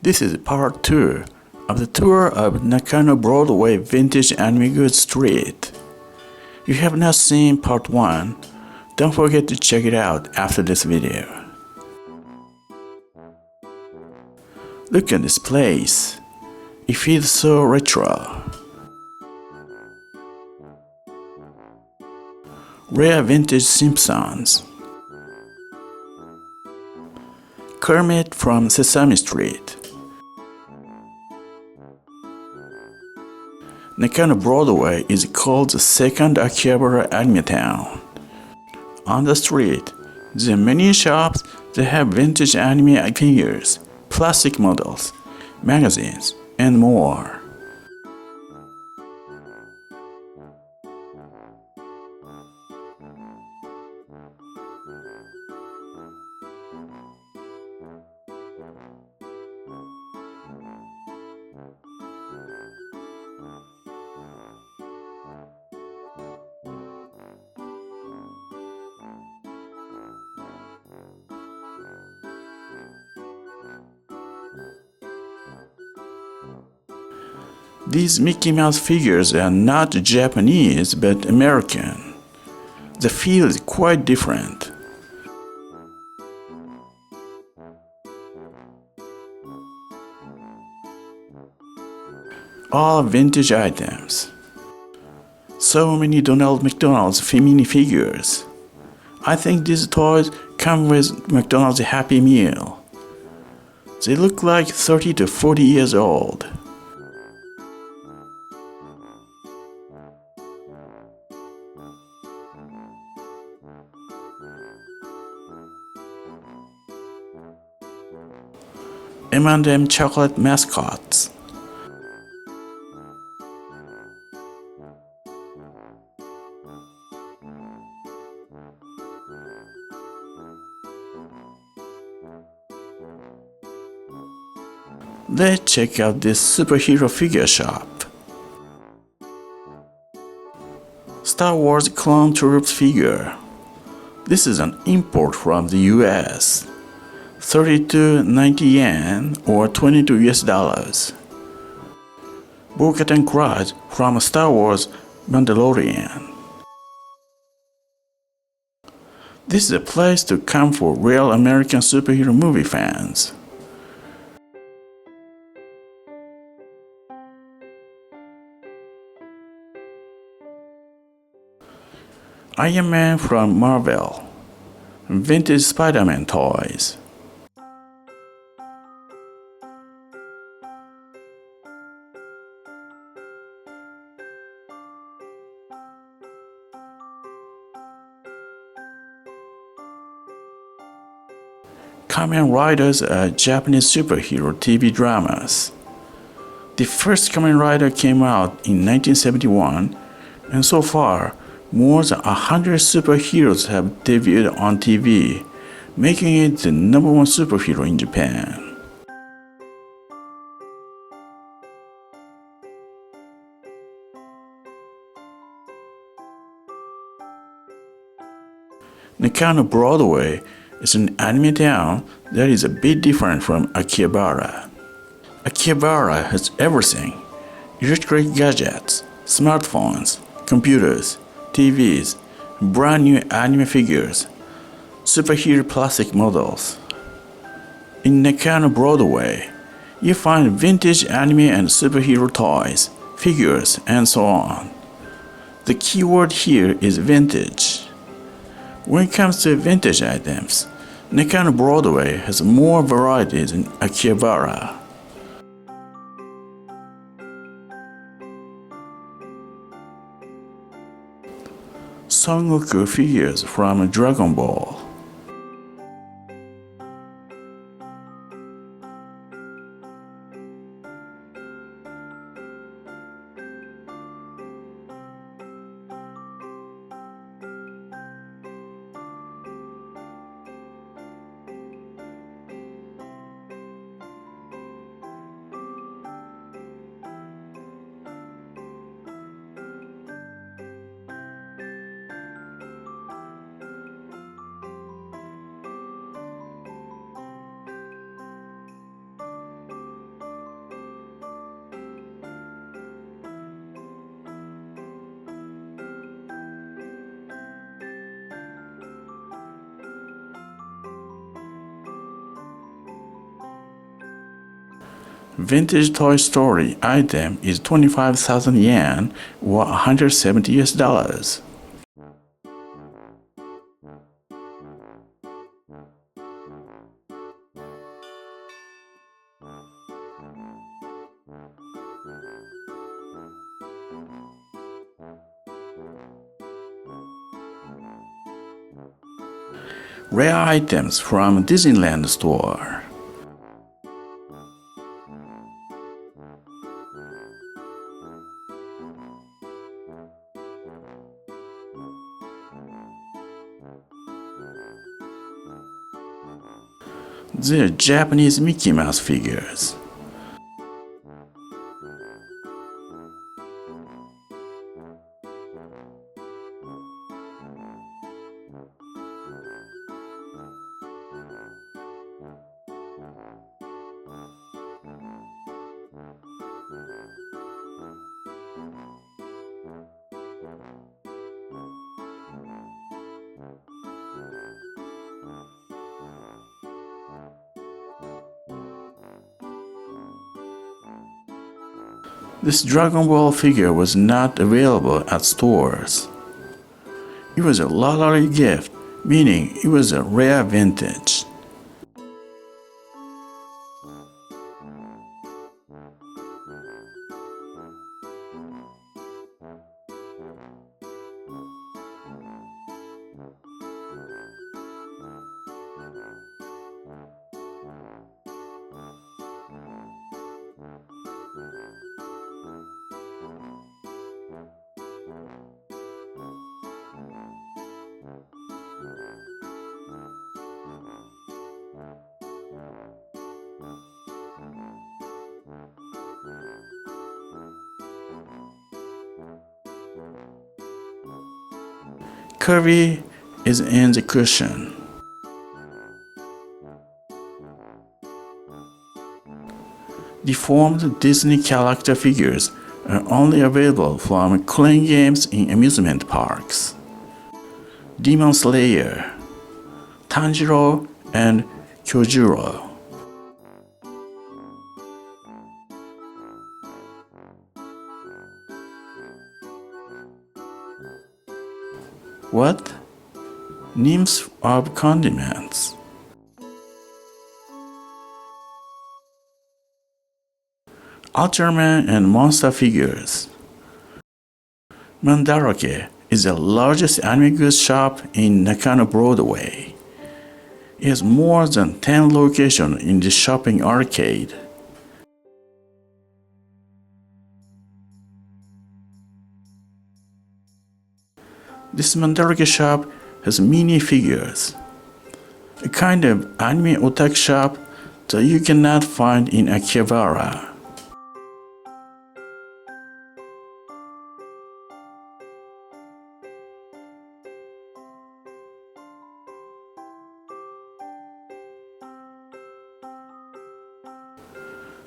This is part 2 of the tour of Nakano Broadway Vintage Anime Goods Street. If you have not seen part 1, don't forget to check it out after this video. Look at this place. It feels so retro. Rare vintage Simpsons. Kermit from Sesame Street. Nakano Broadway is called the second Akihabara anime town. On the street, there are many shops that have vintage anime figures, plastic models, magazines, and more. These Mickey Mouse figures are not Japanese but American. The feel is quite different. All vintage items. So many Donald McDonald's mini figures. I think these toys come with McDonald's Happy Meal. They look like 30 to 40 years old. M&M chocolate mascots. Let's check out this superhero figure shop. Star Wars Clone Troops figure. This is an import from the US. 32.90 yen or 22 US dollars. Bo-Katan Crutch from Star Wars Mandalorian. This is a place to come for real American superhero movie fans. Iron Man from Marvel. Vintage Spider-Man toys. Kamen Riders are Japanese superhero TV dramas. The first Kamen Rider came out in 1971, and so far, more than 100 superheroes have debuted on TV, making it the #1 superhero in Japan. Nakano Broadway is an anime town that is a bit different from Akihabara. Akihabara has everything: electric gadgets, smartphones, computers, TVs, brand new anime figures, superhero plastic models. In Nakano Broadway, you find vintage anime and superhero toys, figures, and so on. The key word here is vintage. When it comes to vintage items, Nakano Broadway has more varieties than Akihabara. Songoku figures from Dragon Ball. Vintage Toy Story item is 25,000 yen or 170 US dollars. Rare items from Disneyland store. They're Japanese Mickey Mouse figures. This Dragon Ball figure was not available at stores. It was a lottery gift, meaning it was a rare vintage. Kirby is in the cushion. Deformed Disney character figures are only available from crane games in amusement parks. Demon Slayer, Tanjiro, and Kyojuro. What? Nymphs of condiments. Ultraman and monster figures. Mandarake is the largest anime goods shop in Nakano Broadway. It has more than 10 locations in the shopping arcade. This Mandarake shop has mini figures, a kind of anime otaku shop that you cannot find in Akihabara.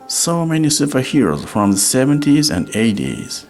So many superheroes from the 70s and 80s.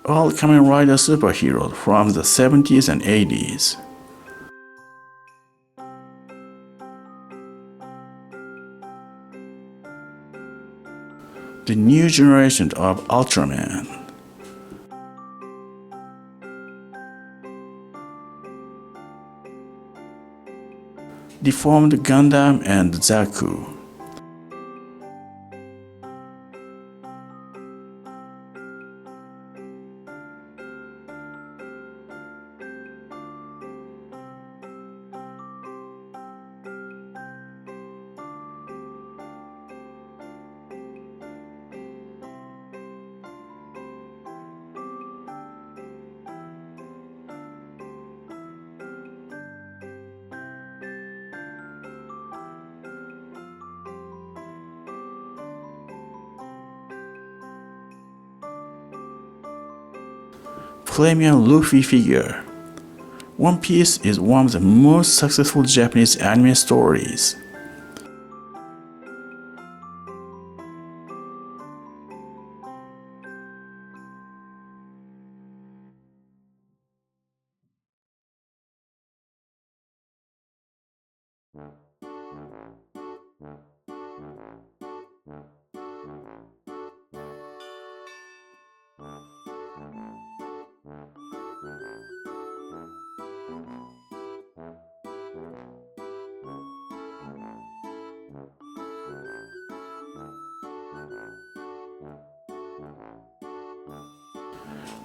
All Kamen Rider superheroes from the 70s and 80s. The new generation of Ultraman. Deformed Gundam and Zaku. premium Luffy figure. One Piece is one of the most successful Japanese anime stories.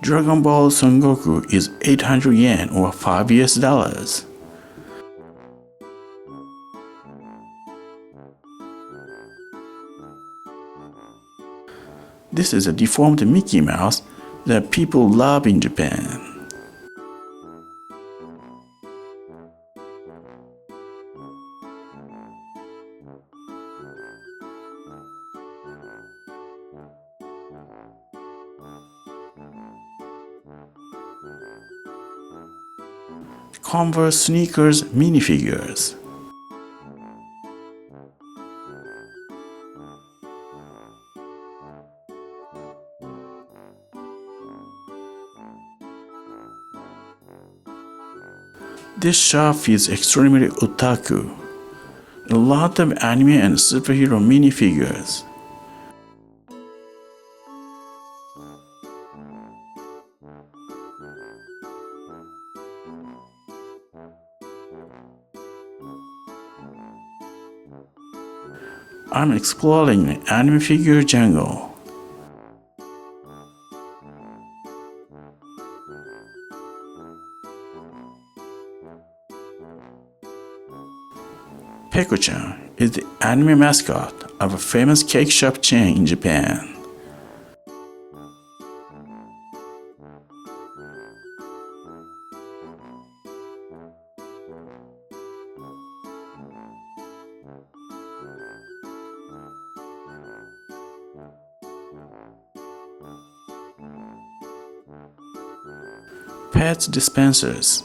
Dragon Ball Songoku is 800 yen or $5. This is a deformed Mickey Mouse that people love in Japan. Converse sneakers minifigures. This shop is extremely otaku. A lot of anime and superhero minifigures. I'm exploring the anime figure jungle. Peko-chan is the anime mascot of a famous cake shop chain in Japan. Pets dispensers.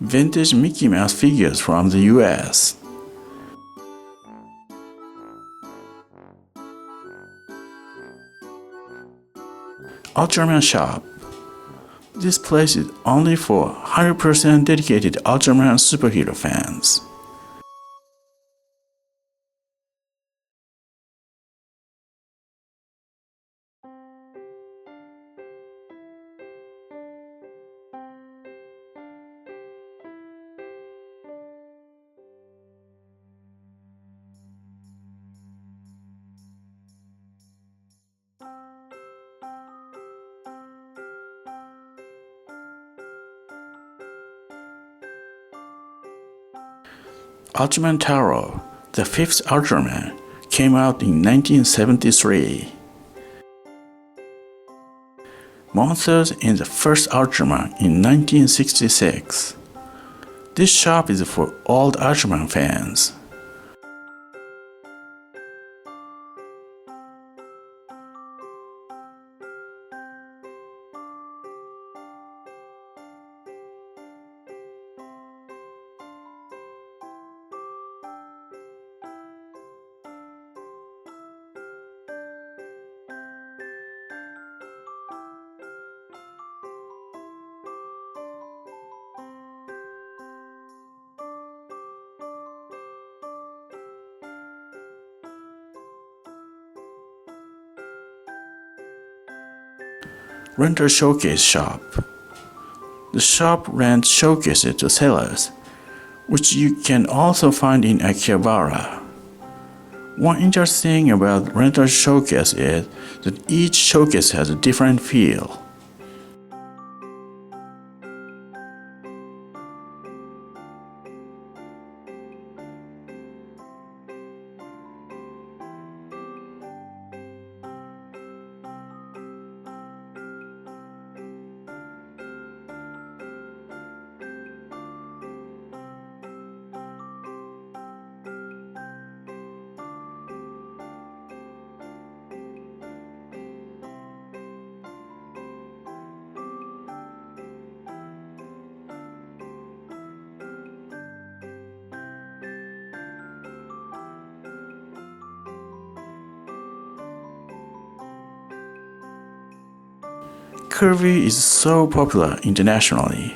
Vintage Mickey Mouse figures from the US. Ultraman shop. This place is only for 100% dedicated Ultraman superhero fans. Ultraman Taro, the fifth Ultraman, came out in 1973. Monsters in the first Ultraman in 1966. This shop is for old Ultraman fans. Rental showcase shop. The shop rents showcases to sellers, which you can also find in Akihabara. One interesting thing about rental showcase is that each showcase has a different feel. Kirby is so popular internationally.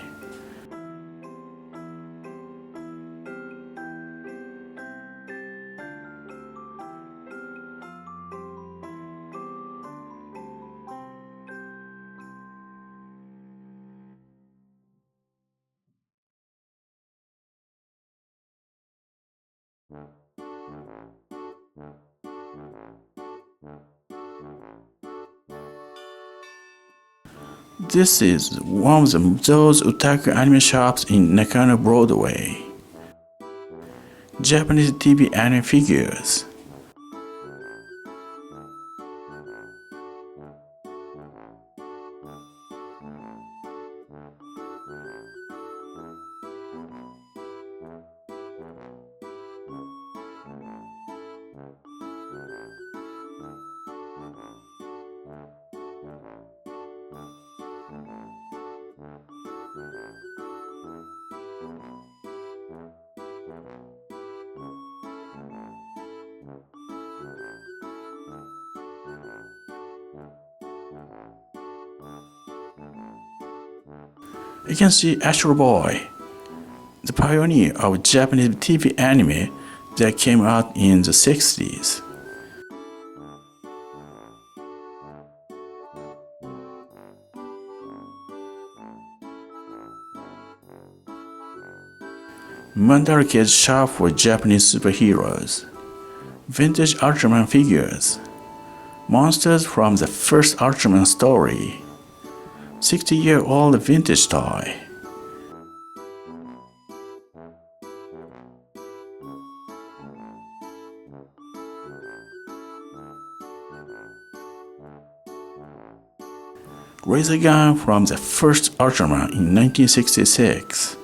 This is one of those otaku anime shops in Nakano Broadway. Japanese TV anime figures. You can see Astro Boy, the pioneer of Japanese TV anime that came out in the 60s. Mandarake's shop for Japanese superheroes. Vintage Ultraman figures. Monsters from the first Ultraman story. 60-year-old vintage toy. Razor gun from the first Ultraman in 1966.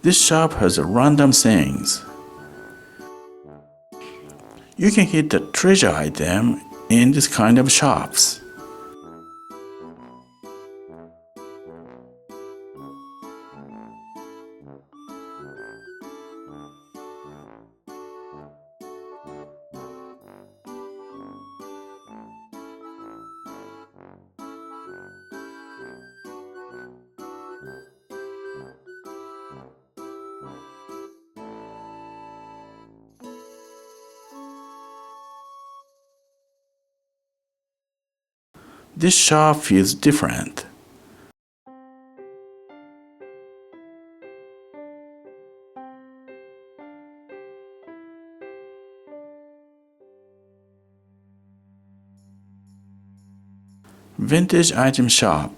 This shop has random things. You can hit the treasure item in this kind of shops. This shop feels different. Vintage item shop.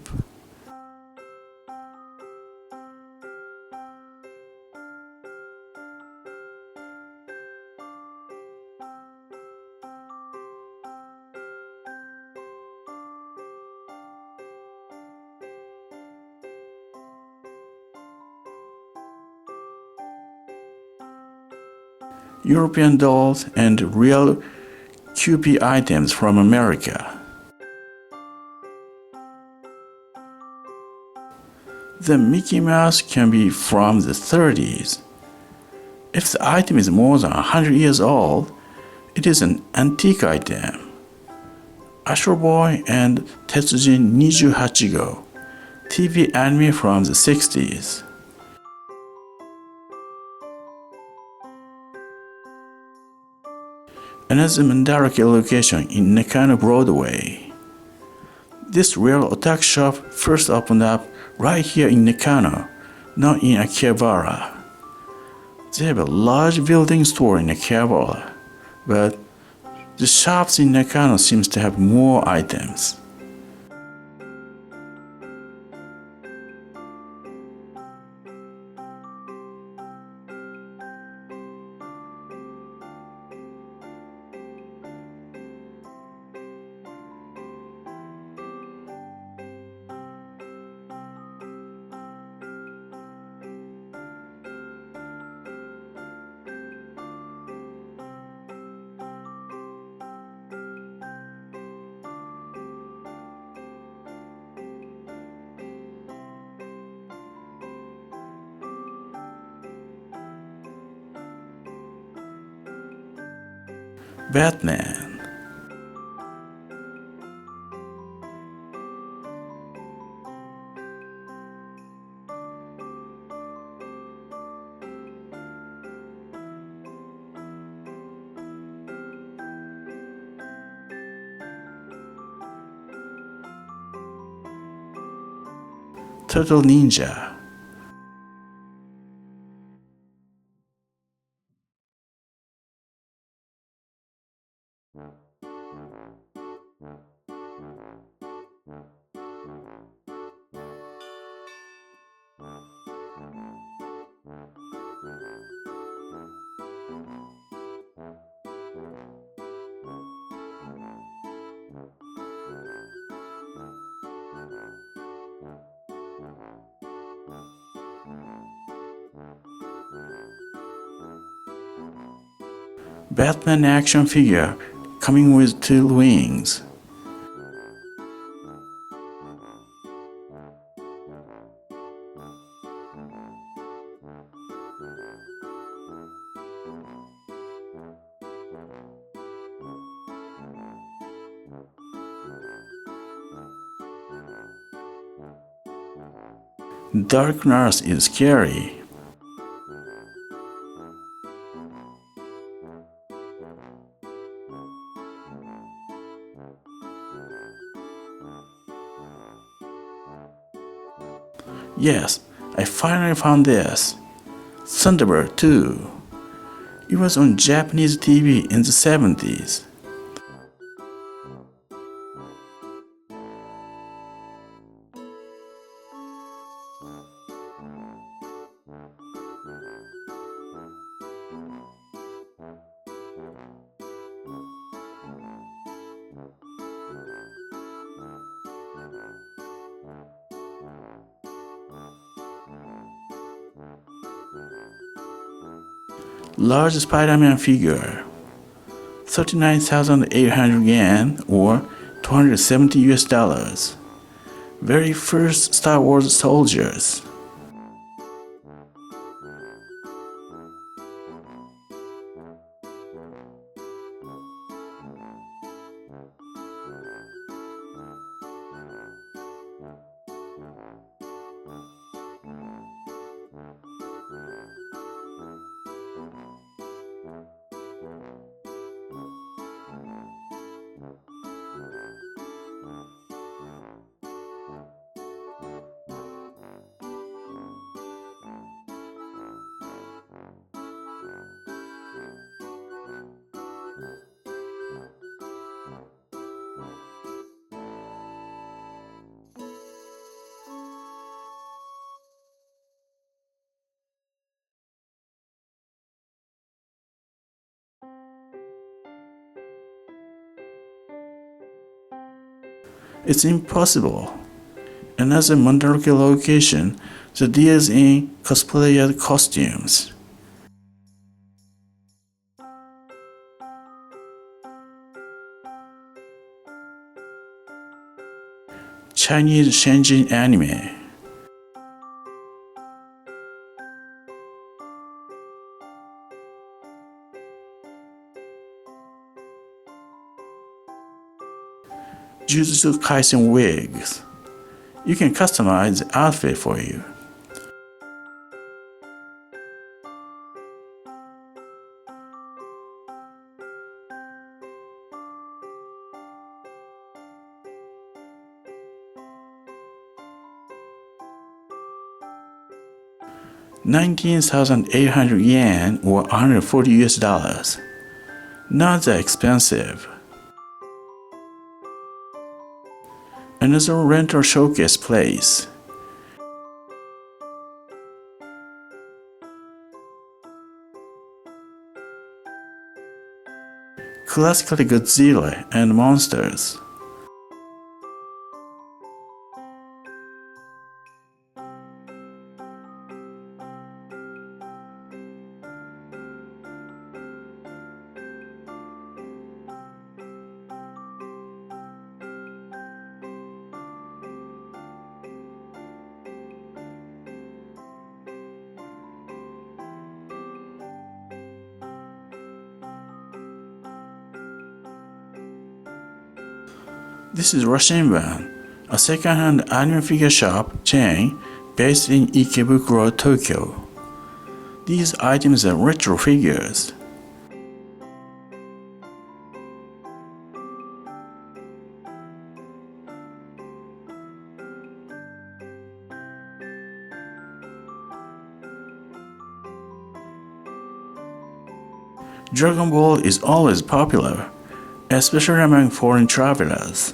European dolls and real QP items from America. The Mickey Mouse can be from the 30s. If the item is more than 100 years old, it is an antique item. Astro Boy and Tetsujin 28 TV anime from the 60s. Another Mandarake location in Nakano Broadway. This real otaku shop first opened up right here in Nakano, not in Akihabara. They have a large building store in Akihabara, but the shops in Nakano seems to have more items. Batman. Turtle Ninja. Batman action figure coming with two wings. Dark Nurse is scary. Yes, I finally found this. Thunderbird 2. It was on Japanese TV in the 70s. Large Spider-Man figure, 39,800 yen or 270 US dollars. Very first Star Wars soldiers. It's impossible. Another Mandarake location that deals in cosplayer costumes. Chinese Shenzhen anime. Jujutsu Kaisen wigs. You can customize the outfit for you. $19,800 or 140 US dollars. Not that expensive. Another rental showcase place. Classical Godzilla and monsters. This is Rashinban, a second-hand anime figure shop chain based in Ikebukuro, Tokyo. These items are retro figures. Dragon Ball is always popular, especially among foreign travelers.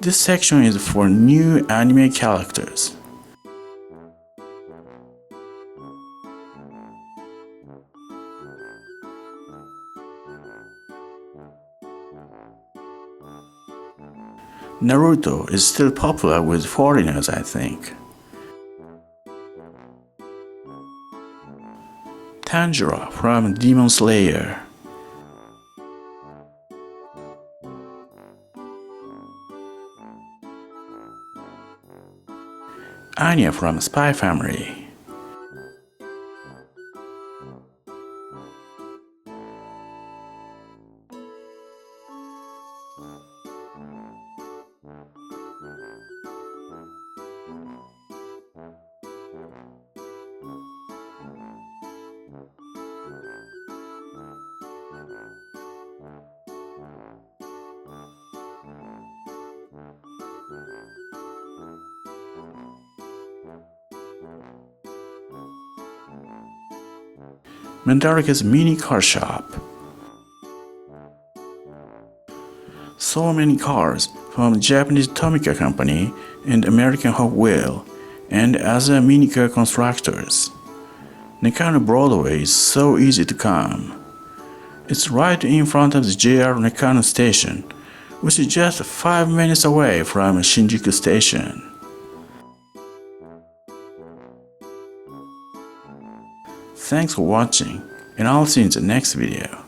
This section is for new anime characters. Naruto is still popular with foreigners, I think. Tanjiro from Demon Slayer. Anya from Spy Family. Mandarake's mini car shop. So many cars from Japanese Tomica company and American Hot Wheel and other mini car constructors. Nakano Broadway is so easy to come. It's right in front of the JR Nakano Station, which is just 5 minutes away from Shinjuku Station. Thanks for watching, and I'll see you in the next video.